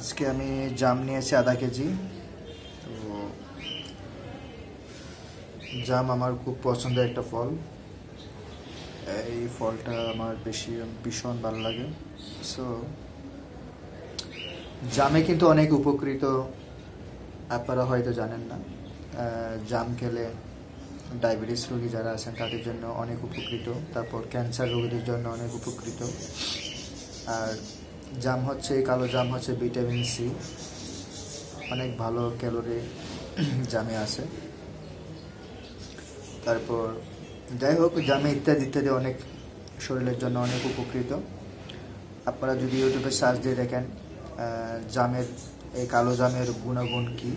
আজকে আমি জাম নিয়েছি আধা কেজি। তো জাম আমার খুব পছন্দের একটা ফল। এই ফলটা আমার ভীষণ ভালো লাগে। সো জামে কিন্তু অনেক উপকৃত, আপনারা হয়তো জানেন না। জাম খেলে ডায়াবেটিস রোগী যারা আছেন তাদের জন্য অনেক উপকৃত, তারপর ক্যান্সার রোগীদের জন্য অনেক উপকৃত। আর জাম হচ্ছে, কালো জাম হচ্ছে ভিটামিন সি, অনেক ভালো ক্যালোরি জামে আছে। তারপর যাই হোক, জামে ইত্যাদি ইত্যাদি অনেক শরীরের জন্য অনেক উপকৃত। আপনারা যদি ইউটিউবে সার্চ দিয়ে দেখেন জামের, এই কালো জামের গুণাগুণ কী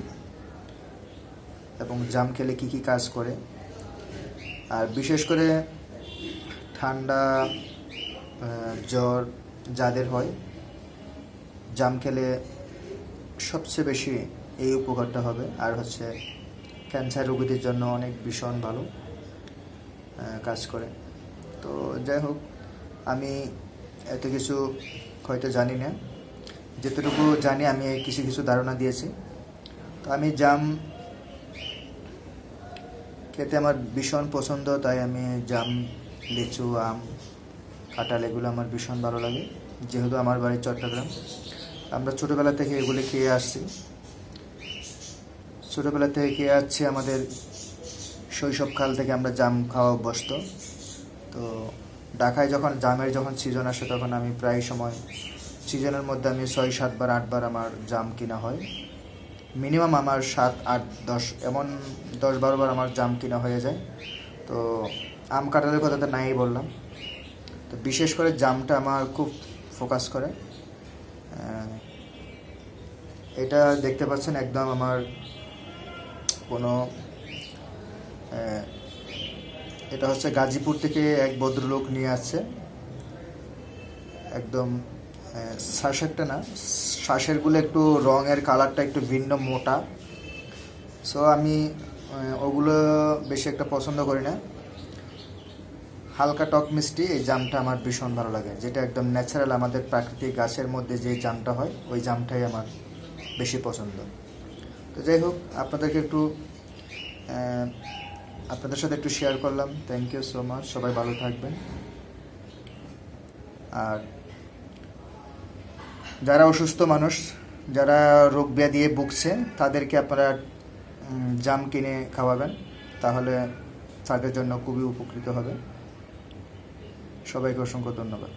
এবং জাম খেলে কী কী কাজ করে, আর বিশেষ করে ঠান্ডা জ্বর যাদের হয়, জাম খেলে সবচেয়ে বেশি এই উপকারটা হবে। আর হচ্ছে ক্যান্সার রোগীদের জন্য অনেক ভীষণ ভালো কাজ করে। তো যাই হোক, আমি এত কিছু হয়তো জানি না, যেতটুকু জানি আমি কিছু কিছু ধারণা দিয়েছি। তো আমি জাম খেতে আমার ভীষণ পছন্দ, তাই আমি জাম, লিচু, আম, কাঁঠাল এগুলো আমার ভীষণ ভালো লাগে। যেহেতু আমার বাড়ি চট্টগ্রাম, আমরা ছোটোবেলা থেকে এগুলি খেয়ে আসছি। ছোটোবেলা থেকে খেয়ে আসছি, আমাদের শৈশবকাল থেকে আমরা জাম খাওয়া অভ্যস্ত। তো ঢাকায় যখন জামের সিজন আসে, তখন আমি প্রায় সময় সিজনের মধ্যে আমি 6-7 বার 8 বার আমার জাম কিনা হয়। মিনিমাম আমার 7, 8, 10 এমন 10-12 বার আমার জাম কিনা হয়ে যায়। তো আম কাঁঠালের কথা তো নাই বললাম। তো বিশেষ করে জামটা আমার খুব ফোকাস করে। এটা দেখতে পাচ্ছেন একদম আমার কোনো এটা হচ্ছে গাজীপুর থেকে এক ভদ্রলোক নিয়ে আসছে। একদম শ্বাসেরটা না, শ্বাসেরগুলো একটু রঙের কালারটা একটু ভিন্ন, মোটা। সো আমি ওগুলো বেশি একটা পছন্দ করি না। হালকা টক মিষ্টি এই জামটা আমার ভীষণ ভালো লাগে, যেটা একদম ন্যাচারাল আমাদের প্রাকৃতিক গাছের মধ্যে যে জামটা হয়, ওই জামটাই আমার বেশি পছন্দ। তো যাই হোক, আপনাদের সাথে একটু শেয়ার করলাম। থ্যাংক ইউ সো মাচ, সবাই ভালো থাকবেন। আর যারা অসুস্থ মানুষ, যারা রোগ ব্যাধি দিয়ে ভুগছে, তাদেরকে আপনারা জাম কিনে খাওয়াবেন, তাহলে তাদের জন্য খুবই উপকৃত হবে। সবাইকে অসংখ্য ধন্যবাদ।